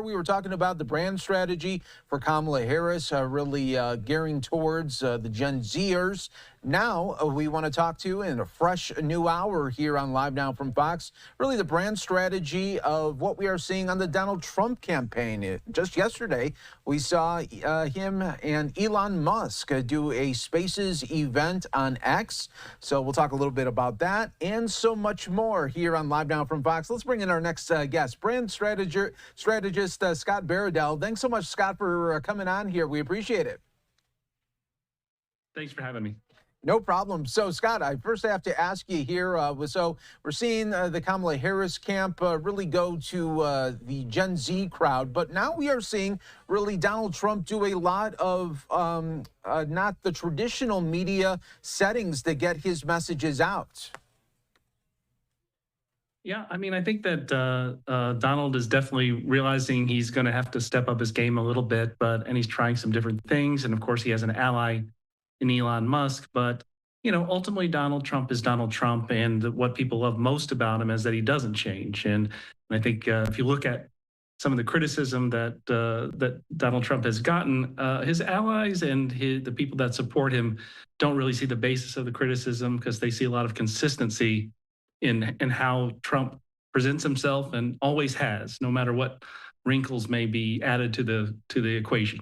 We were talking about the brand strategy for Kamala Harris, really gearing towards the Gen Zers. Now we want to talk to, in a fresh new hour here on Live Now from Fox, really the brand strategy of what we are seeing on the Donald Trump campaign. Just yesterday, we saw him and Elon Musk do a Spaces event on X. So we'll talk a little bit about that and so much more here on Live Now from Fox. Let's bring in our next guest, brand strategist Scott Baradell. Thanks so much, Scott, for coming on here. We appreciate it. Thanks for having me. No problem. So, Scott, I first have to ask you here. So we're seeing the Kamala Harris camp really go to the Gen Z crowd, but now we are seeing really Donald Trump do a lot of not the traditional media settings to get his messages out. Yeah, I mean, I think that Donald is definitely realizing he's going to have to step up his game a little bit, and he's trying some different things. And of course, he has an ally in Elon Musk. But, you know, ultimately, Donald Trump is Donald Trump. And what people love most about him is that he doesn't change. And I think if you look at some of the criticism that that Donald Trump has gotten, his allies and the people that support him don't really see the basis of the criticism, because they see a lot of consistency in how Trump presents himself and always has, no matter what wrinkles may be added to the equation.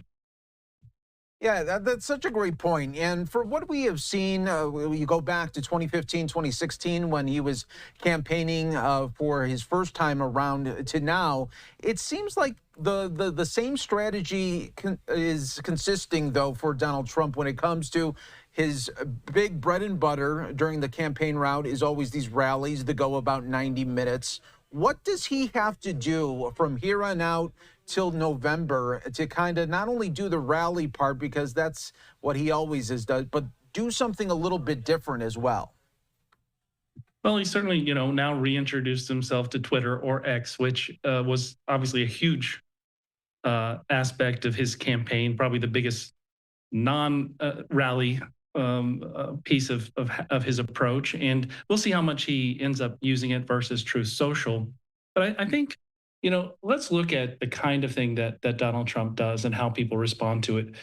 Yeah, that's such a great point. And for what we have seen, you go back to 2015, 2016, when he was campaigning for his first time around to now, it seems like the same strategy is consisting, though, for Donald Trump when it comes to his big bread and butter during the campaign route is always these rallies that go about 90 minutes. What does he have to do from here on out till November to kind of not only do the rally part, because that's what he always has done, but do something a little bit different as well? Well, he certainly, you know, now reintroduced himself to Twitter, or X, which was obviously a huge aspect of his campaign, probably the biggest non-rally piece of his approach. And we'll see how much he ends up using it versus Truth Social. But I think, you know, let's look at the kind of thing that Donald Trump does and how people respond to it.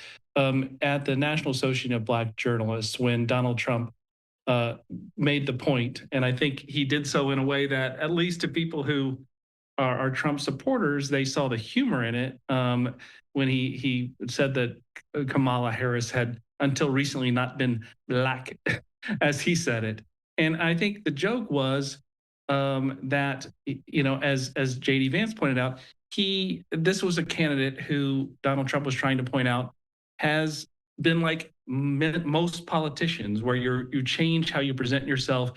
At the National Association of Black Journalists, when Donald Trump made the point, and I think he did so in a way that, at least to people who are Trump supporters, they saw the humor in it, when he said that Kamala Harris had until recently not been black, as he said it. And I think the joke was that, you know, as J.D. Vance pointed out, this was a candidate who Donald Trump was trying to point out has been like most politicians, where you change how you present yourself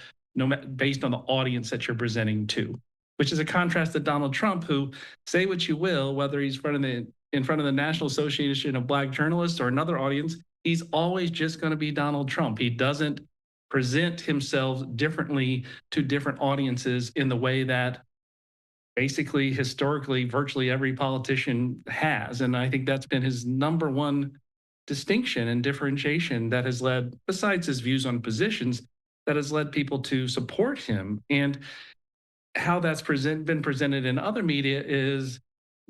based on the audience that you're presenting to, which is a contrast to Donald Trump, who, say what you will, whether he's in front of the National Association of Black Journalists or another audience, he's always just going to be Donald Trump. He doesn't present himself differently to different audiences in the way that basically historically virtually every politician has. And I think that's been his number one distinction and differentiation that has led, besides his views on positions, that has led people to support him. And how that's been presented in other media is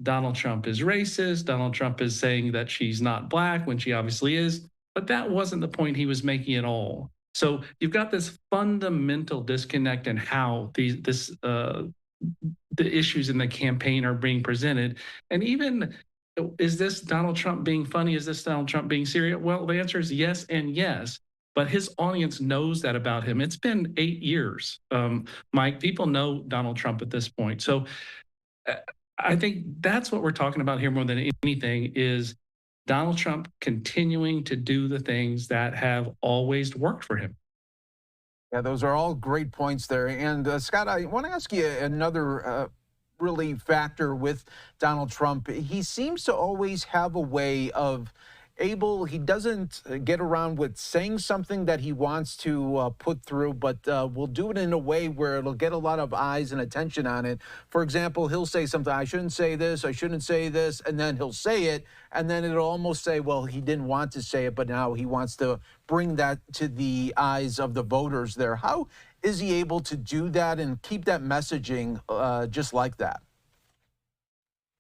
Donald Trump is racist. Donald Trump is saying that she's not black when she obviously is. But that wasn't the point he was making at all. So you've got this fundamental disconnect in how the issues in the campaign are being presented. And even, is this Donald Trump being funny? Is this Donald Trump being serious? Well, the answer is yes and yes. But his audience knows that about him. It's been 8 years, Mike. People know Donald Trump at this point. So I think that's what we're talking about here more than anything, is Donald Trump continuing to do the things that have always worked for him. Yeah, those are all great points there. And Scott, I want to ask you another really factor with Donald Trump. He seems to always have a way of he doesn't get around with saying something that he wants to put through, but will do it in a way where it'll get a lot of eyes and attention on it. For example, he'll say something, I shouldn't say this, and then he'll say it, and then it'll almost say, well, he didn't want to say it, but now he wants to bring that to the eyes of the voters there. How is he able to do that and keep that messaging just like that?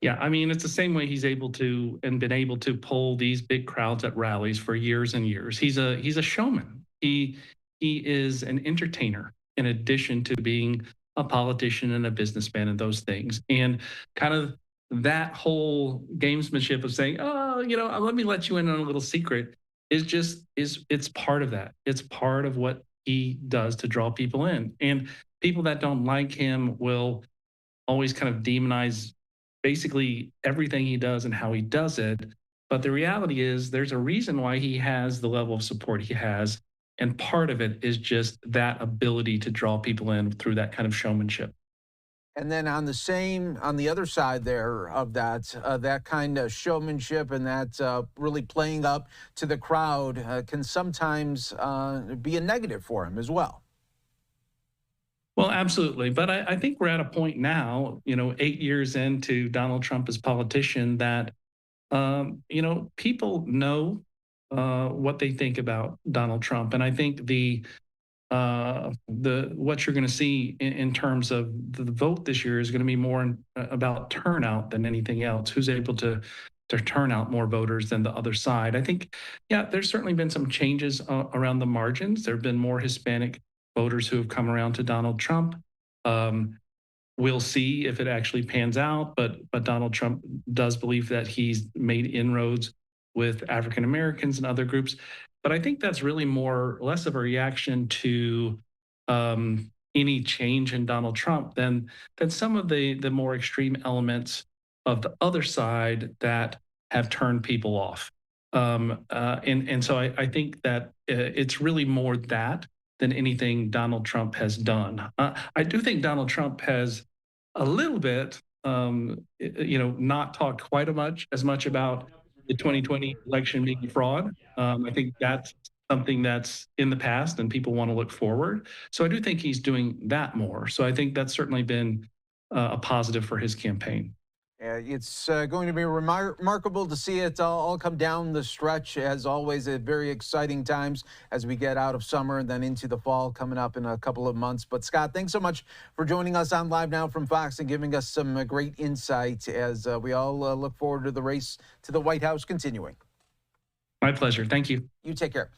Yeah, I mean, it's the same way he's able to and been able to pull these big crowds at rallies for years and years. He's a showman. He is an entertainer in addition to being a politician and a businessman and those things. And kind of that whole gamesmanship of saying, "Oh, let me let you in on a little secret," is just is it's part of that. It's part of what he does to draw people in. And people that don't like him will always kind of demonize basically everything he does and how he does it. But the reality is, there's a reason why he has the level of support he has. And part of it is just that ability to draw people in through that kind of showmanship. And then on the other side there of that, that kind of showmanship and that really playing up to the crowd can sometimes be a negative for him as well. Well, absolutely. But I think we're at a point now, 8 years into Donald Trump as politician, that, people know what they think about Donald Trump. And I think the what you're going to see in terms of the vote this year is going to be more about turnout than anything else. Who's able to turn out more voters than the other side? I think, yeah, there's certainly been some changes around the margins. There have been more Hispanic voters who have come around to Donald Trump. Um, we'll see if it actually pans out, but Donald Trump does believe that he's made inroads with African Americans and other groups. But I think that's really more less of a reaction to any change in Donald Trump than some of the more extreme elements of the other side that have turned people off. And so I think that it's really more that than anything Donald Trump has done. I do think Donald Trump has a little bit, not talked quite as much about the 2020 election being a fraud. I think that's something that's in the past and people want to look forward. So I do think he's doing that more. So I think that's certainly been a positive for his campaign. It's going to be remarkable to see it all come down the stretch. As always, at very exciting times as we get out of summer and then into the fall coming up in a couple of months. But Scott, thanks so much for joining us on Live Now from Fox and giving us some great insight as we all look forward to the race to the White House continuing. My pleasure. Thank you. You take care.